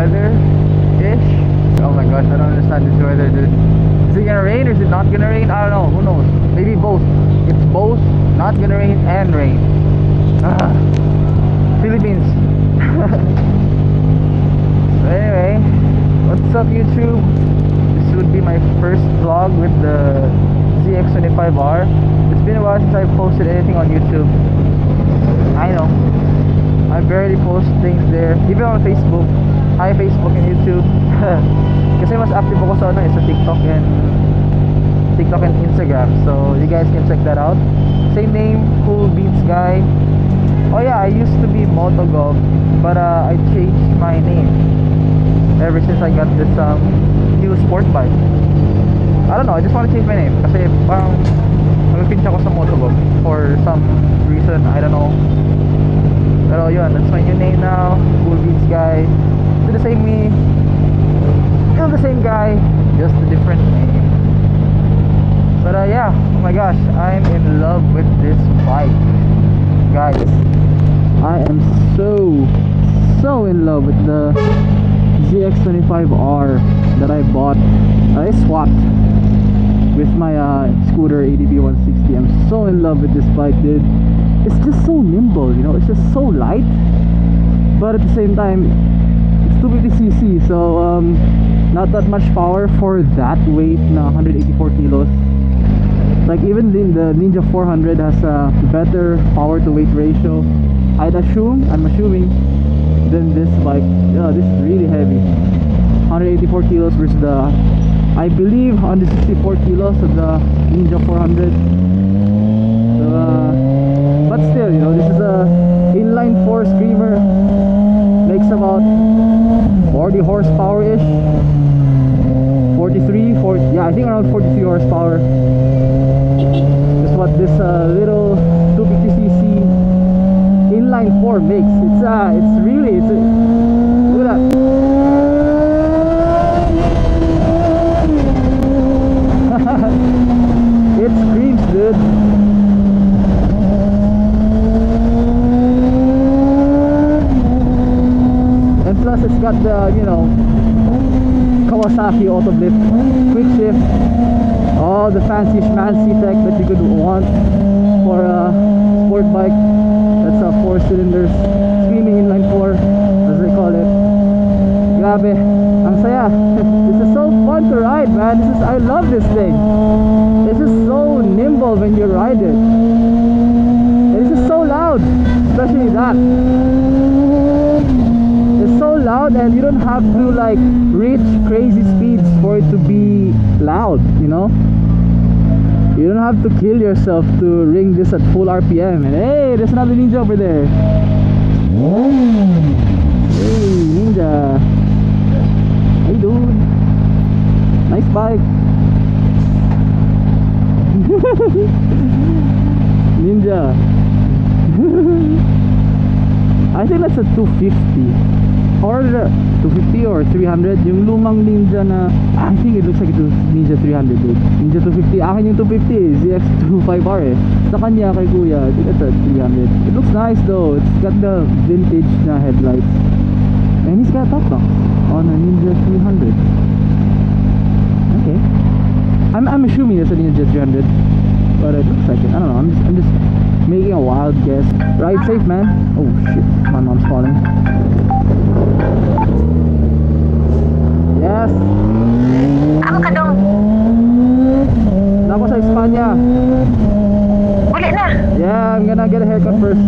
weather-ish. Oh my gosh, I don't understand this weather, dude. Is it gonna rain or is it not gonna rain? I don't know, who knows? Maybe both. It's both not gonna rain and rain. Philippines. So anyway, what's up YouTube? This would be my first vlog with the ZX25R. It's been a while since I've posted anything on YouTube. I know, I barely post things there, even on Facebook. Hi Facebook and YouTube. Kasi mas active ako sa sa TikTok and Instagram. So you guys can check that out. Same name, Cool Beats Guy. Oh yeah, I used to be Motogov, but I changed my name ever since I got this new sport bike. I don't know, I just want to change my name kasi parang nag-pinch ako sa Motogov for some reason, I don't know. Pero yun, that's my new name now, Cool Beats Guy. Still the same me, still the same guy, just a different name. But yeah, oh my gosh, I'm in love with this bike, guys. I am so in love with the ZX25R that I bought. I swapped with my scooter ADB 160. I'm so in love with this bike, dude. It's just so nimble, you know, it's just so light, but at the same time it's 250cc, so not that much power for that weight na 184 kilos. Like even the Ninja 400 has a better power to weight ratio, I'm assuming, than this bike. Yeah, this is really heavy. 184 kilos versus the, I believe, 164 kilos of the Ninja 400. So, but still, you know, this is a inline 4 screamer, makes about 40 horsepower ish, 43, 40, yeah, I think around 43 horsepower. That's what this little 250cc inline 4 makes. It's really, look at that. It screams, dude. And plus it's got the, you know, Kawasaki auto lift, quick shift, all the fancy schmancy tech that you could want for a sport bike. That's a 4 cylinders, screaming inline 4 as they call it. Grabe, ang saya. This is so fun to ride, man. I love this thing. It's just so nimble when you ride it. It's just so loud, especially that. It's so loud and you don't have to like reach crazy speeds for it to be loud, you know? You don't have to kill yourself to ring this at full RPM. And hey, there's another Ninja over there. Hey, Ninja. Hey, dude. Nice bike. Ninja. I think that's a 250. Or 250 or 300. Yung lumang Ninja na, I think it looks like it's Ninja 300, dude. Ninja 250, akin yung 250, ZX25R eh. Sa kanya, kay kuya, I think it's a 300. It looks nice though. It's got the vintage na headlights. And he's got a top box on a Ninja 300. Okay, I'm assuming it's a Ninja 300, but it looks like it. I don't know, I'm just making a wild guess. Ride safe, man. Oh shit, my mom's calling. Yes. Amo ka dong? Nako sa Espanya. Uli na? Yeah, I'm gonna get a haircut first.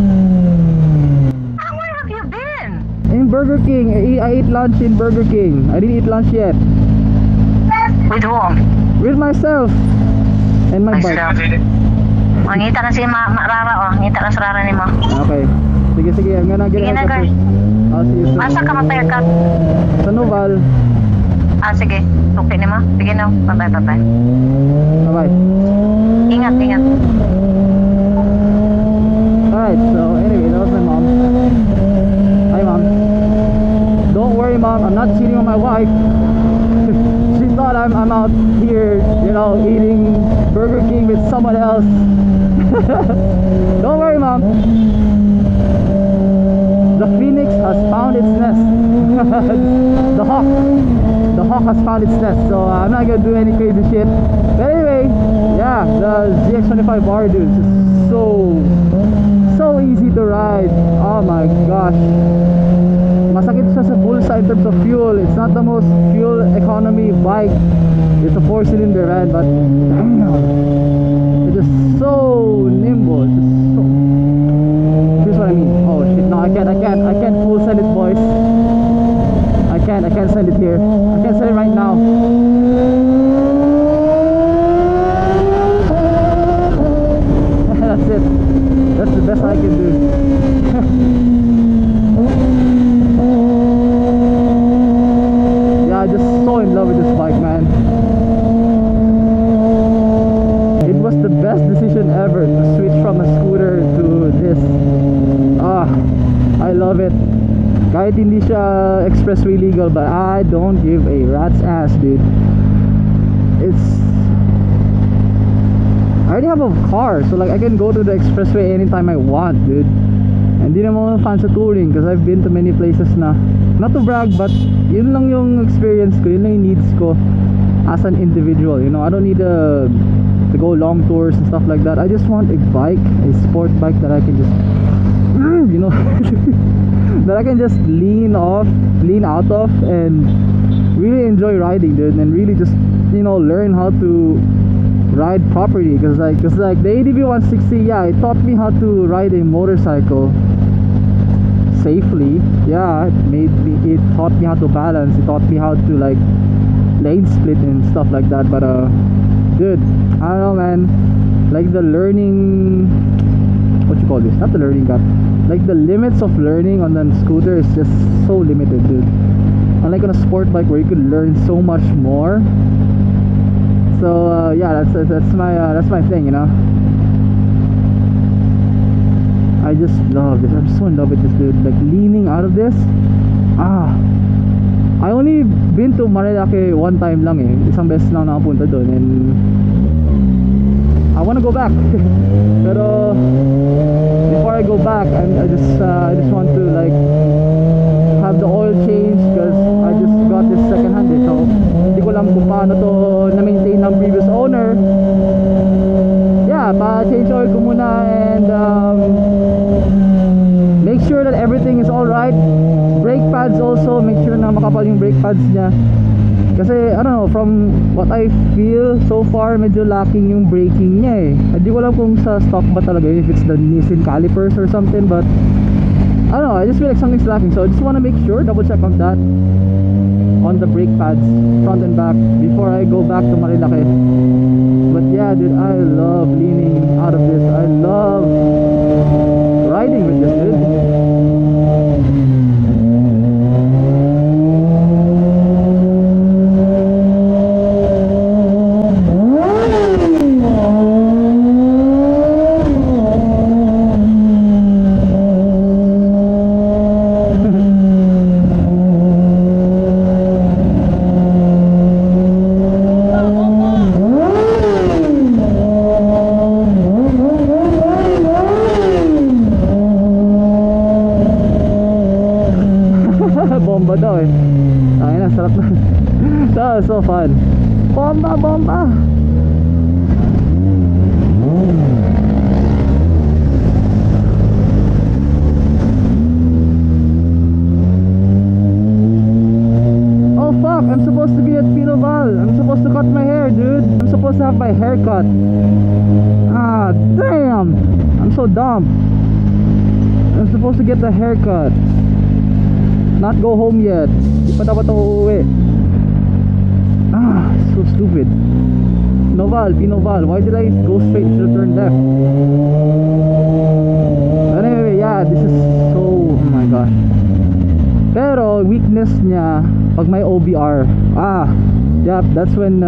Where have you been? In Burger King. I ate lunch in Burger King. I didn't eat lunch yet. With whom? With myself and my bike. Ngita na si Rara, oh. Ngita na si Rara ni mo. Okay. Sige, I'm gonna get a haircut first. I'll see you soon. Asa ka mag-haircut? Sa Noval. Sige. Okay ni mo? Sige na. Bye-bye. Bye-bye. Ingat. Alright, so anyway, that was my mom. Hi, Mom. Don't worry, Mom. I'm not cheating on my wife. She thought I'm out here, you know, eating Burger King with someone else. Don't worry, Mom. The phoenix has found its nest. the hawk has found its nest. So I'm not gonna do any crazy shit. But anyway, yeah, the ZX25R, dude, is so easy to ride. Oh my gosh. Masakit siya sa bulsa in terms of fuel. It's not the most fuel economy bike. It's a 4-cylinder, man, but damn, it is so nimble. It's just so... Here's what I mean. Oh shit, no, I can't full send it, boys. I can't send it here. I can't send it right now. That's it. That's the best I can do. Yeah, I'm just so in love with this bike, man. It was the best decision ever to switch from a scooter to this. I love it. Kahit hindi siya expressway legal, but I don't give a rat's ass, dude. I already have a car, so like I can go to the expressway anytime I want, dude. And di naman fan sa touring because I've been to many places na. Not to brag, but yun lang yung experience ko, yun lang yung needs ko as an individual, you know. I don't need to go long tours and stuff like that. I just want a bike, a sport bike that I can just you know that I can just lean out of and really enjoy riding, dude, and really just, you know, learn how to ride properly. Because like the ADV 160, yeah, it taught me how to ride a motorcycle safely. Yeah, it taught me how to balance. It taught me how to like lane split and stuff like that. But dude, I don't know, man, like the learning, what you call this, not the learning gap, like the limits of learning on the scooter is just so limited, dude. Unlike on a sport bike where you could learn so much more. So yeah, that's my thing, you know. I just love this. I'm so in love with this, dude. Like leaning out of this. I only been to Marilake one time lang eh. Isang beses lang nakapunta doon, and I wanna go back. Pero before I go back, I just want to like have the oil change because I just got this second hand eh. So hindi ko alam kung paano to na-maintain ng previous owner. Yeah, pa-change oil ko muna and make sure that everything is alright. Brake pads also, make sure na makapal yung brake pads niya. Kasi I don't know, from what I feel so far, medyo lacking yung braking niya eh. Hindi ko alam kung sa stock ba talaga yun, if it's the Nissin calipers or something, but I don't know, I just feel like something's lacking. So I just want to make sure, double check on that, on the brake pads, front and back, before I go back to Marilake. But yeah, dude, I love leaning out of this. I love riding with this, dude. Bomba daw eh. Ay na, sarap na. That was so fun. Bomba, bomba. Oh fuck, I'm supposed to be at Pinoval. I'm supposed to cut my hair, dude. I'm supposed to have my hair cut. Ah, damn. I'm so dumb. I'm supposed to get the haircut, not go home yet. Di pa dapat ako uuwi. So stupid. Pinoval, why did I go straight to turn left? But anyway, yeah, this is so, oh my gosh. Pero weakness niya pag may OBR. Yeah, that's when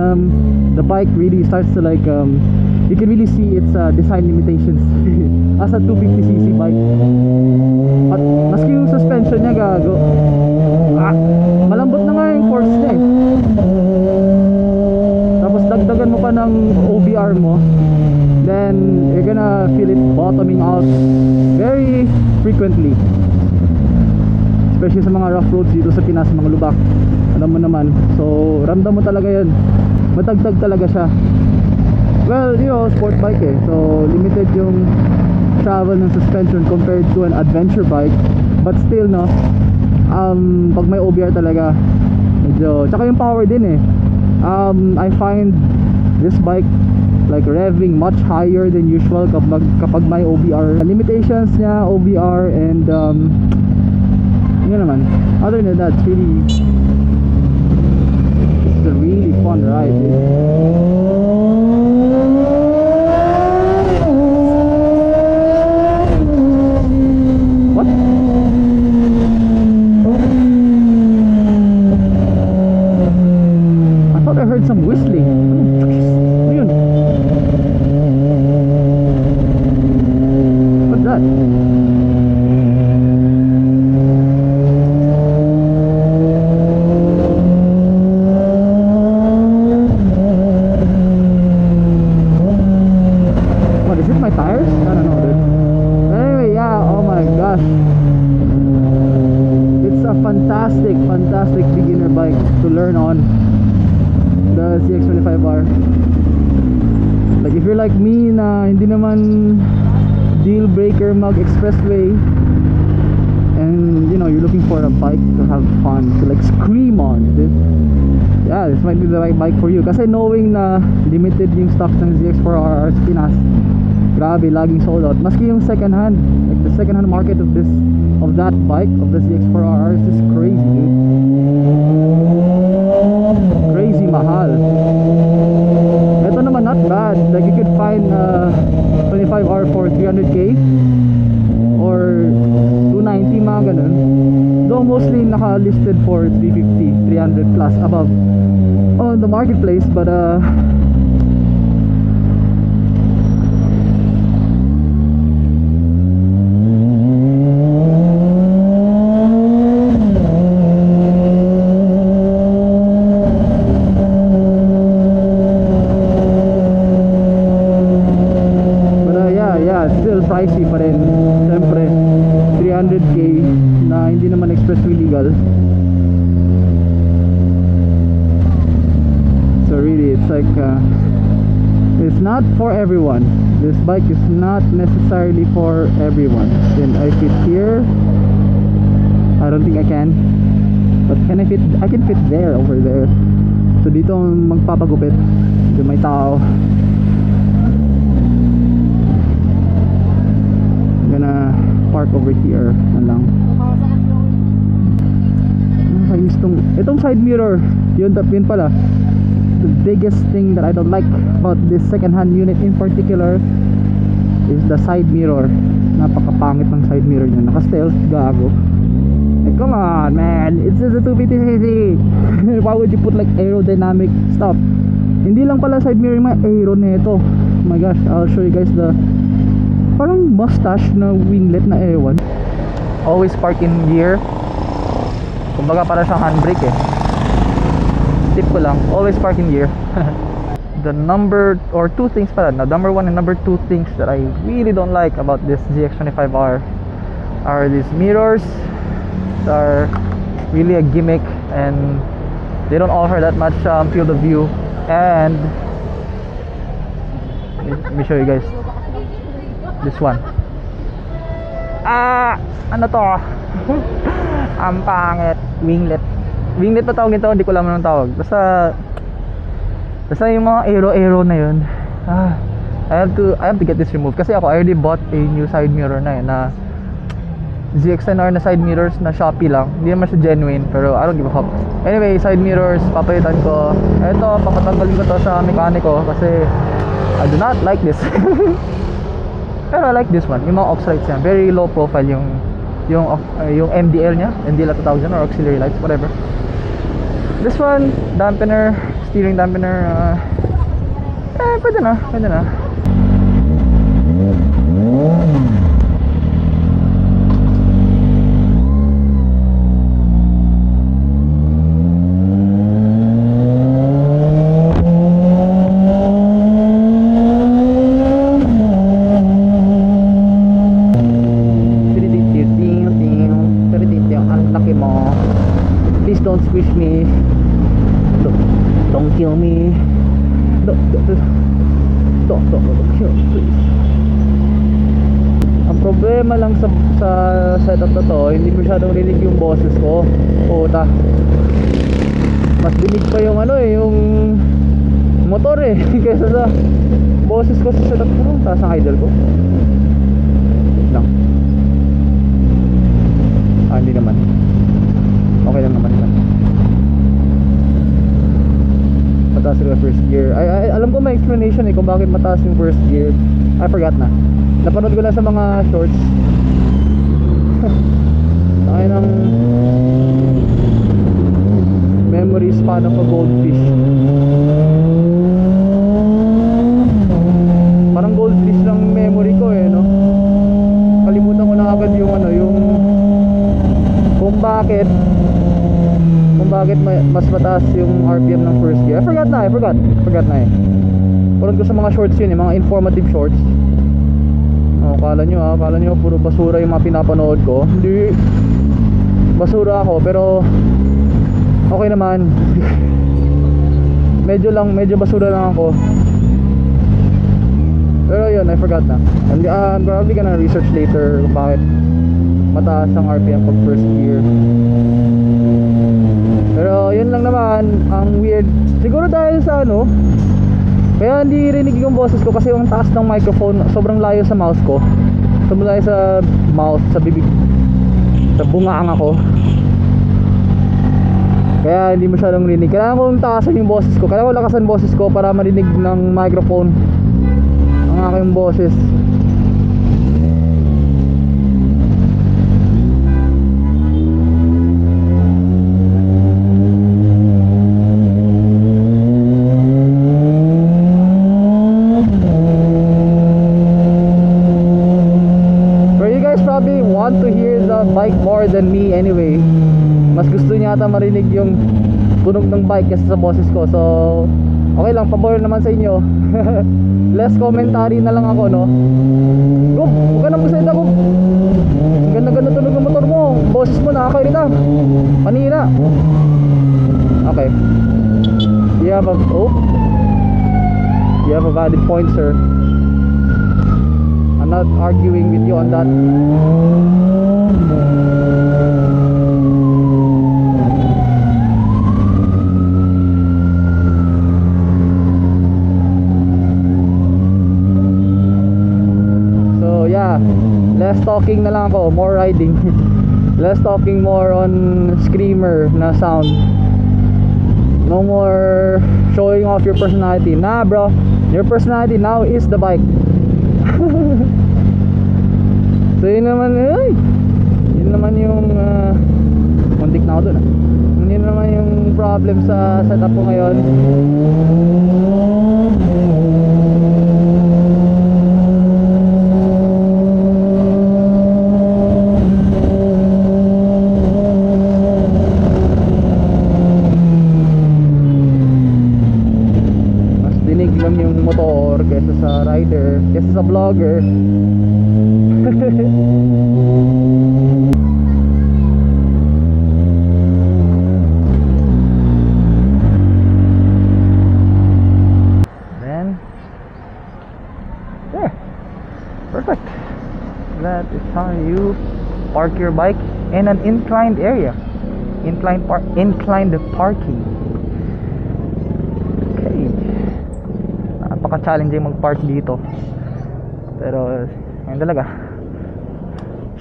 the bike really starts to like you can really see its design limitations as a 250cc bike. At maski yung suspension niya, gago, malambot na nga yung force niya eh. Tapos dagdagan mo pa ng OBR mo, then you're gonna feel it bottoming out very frequently, especially sa mga rough roads dito sa Pinas, mga lubak, alam mo naman. So ramdam mo talaga yan, matagtag talaga siya. Well, you know, sport bike eh, so limited yung travel ng suspension compared to an adventure bike. But still no, pag may OBR talaga medyo, tsaka yung power din eh. I find this bike like revving much higher than usual kapag may OBR. Limitations niya, OBR, and yun naman. Other than that, it's a really fun ride, dude. What? I thought I heard some whistling. Ayun. What's that? What is it? My tires? I don't know, dude. Anyway, yeah. Oh my gosh. It's a fantastic beginner bike to learn on. The ZX25R. Like if you're like me na hindi naman deal breaker mag expressway, and you know you're looking for a bike to have fun, to like scream on, dude, yeah, this might be the right bike for you. Kasi knowing na limited yung stocks ng ZX4R sa Pinas, grabe, laging sold out. Maski yung second hand, like the second hand market of that bike, of the ZX4R, is just crazy, dude. Crazy mahal. Ito naman not bad. Like you could find 25R for 300k or 290, mga ganun. Though mostly naka-listed for 350, 300 plus above on the marketplace, but still pricey pa rin. Siyempre 300k na hindi naman expressway legal. So really it's like it's not for everyone. This bike is not necessarily for everyone. Then I fit here. I don't think I can. But can I fit? I can fit there, over there. So dito magpapagupit. Dito may tao. Gonna park over here na lang. Itong side mirror, yun pala the biggest thing that I don't like about this second-hand unit in particular is the side mirror. Napakapangit ng side mirror niya. Naka-stealth, gago. Like, come on man, it's just a 250cc. Why would you put like aerodynamic stuff? Hindi lang pala side mirror yung mga aero nito. Oh my gosh, I'll show you guys the parang mustache na winglet na ewan. Always park in gear. Kumbaga para siyang handbrake eh. Tip ko lang, always park in gear. The number or two things pala, na number one and number two things that I really don't like about this ZX25R are these mirrors. They are really a gimmick and they don't offer that much field of view. And let me show you guys this one. Ano to? Ang pangit. Winglet pa tawag ito, hindi ko alam anong tawag. Basta yung mga aero na yun. I have to get this removed. Kasi ako, I already bought a new side mirror na yun, na ZX10R na side mirrors na Shopee lang. Hindi naman siya genuine, pero I don't give a fuck. Anyway, side mirrors, papalitan ko. Ito, papatanggalin ko to sa mekaniko kasi I do not like this. Pero I like this one, yung mga aux lights yan. Very low profile yung MDL nya, MDL at tawag dyan, or auxiliary lights, whatever. This one, dampener, steering dampener, pwede na. Please don't squish me. Don't kill me. Don't kill me, please. Ang problema lang sa setup na to, hindi masyadong rinig yung boses ko. Puta. Mas dinig pa yung yung motor kaysa sa boses ko sa setup ko. Taas ang idle ko. Lang. Hindi naman. Okay lang naman yan. Mataas yung first gear. Ay, alam ko may explanation kung bakit mataas yung first gear. I forgot na. Napanood ko lang sa mga shorts. Ay ng memory span of a goldfish. Parang goldfish lang memory ko no. Kalimutan ko na agad yung yung kung bakit mas mataas yung RPM ng first gear. I forgot na Panood ko sa mga shorts yun mga informative shorts. Kala nyo puro basura yung mga pinapanood ko. Hindi, basura ako pero okay naman. medyo basura lang ako. Pero yun, I forgot na. I'm probably gonna research later kung bakit mataas ang RPM pag first gear. Pero yun lang naman, ang weird. Siguro dahil sa kaya hindi rinig yung boses ko kasi yung taas ng microphone sobrang layo sa mouse ko. Sobrang layo sa mouth, sa bibig, sa bungang ako. Kaya hindi masyadong rinig. Kailangan kong taasan yung boses ko. Kailangan ko lakasan boses ko para marinig ng microphone ang aking boses. Want to hear the bike more than me anyway. Mas gusto niya ata marinig yung tunog ng bike kaysa sa boses ko. So okay lang, pabor naman sa inyo. Less commentary na lang ako Gum, huwag ka na magsalita Gum. Ganda-ganda tunog ng motor mo. Boses mo nakakairita. Panira. Okay. You have a valid point, sir. I'm not arguing with you on that. So yeah, less talking na lang ako, more riding. Less talking, more on screamer na sound. No more showing off your personality. Nah bro, your personality now is the bike. So yun naman yung muntik na ako dun yun naman yung problem sa setup ko ngayon. Mas dinig lang yung motor kesa sa rider, kesa sa vlogger. Then there, perfect. That is how you park your bike in an inclined area. Inclined parking. Okay. Napaka-challenging mag-park dito. Pero ayun talaga.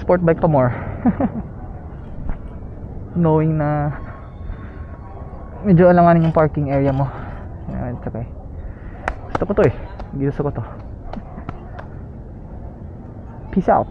Sport bike to more. Knowing na medyo alanganin yung parking area mo. It's okay. Gusto ko to Gusto ko to. Peace out.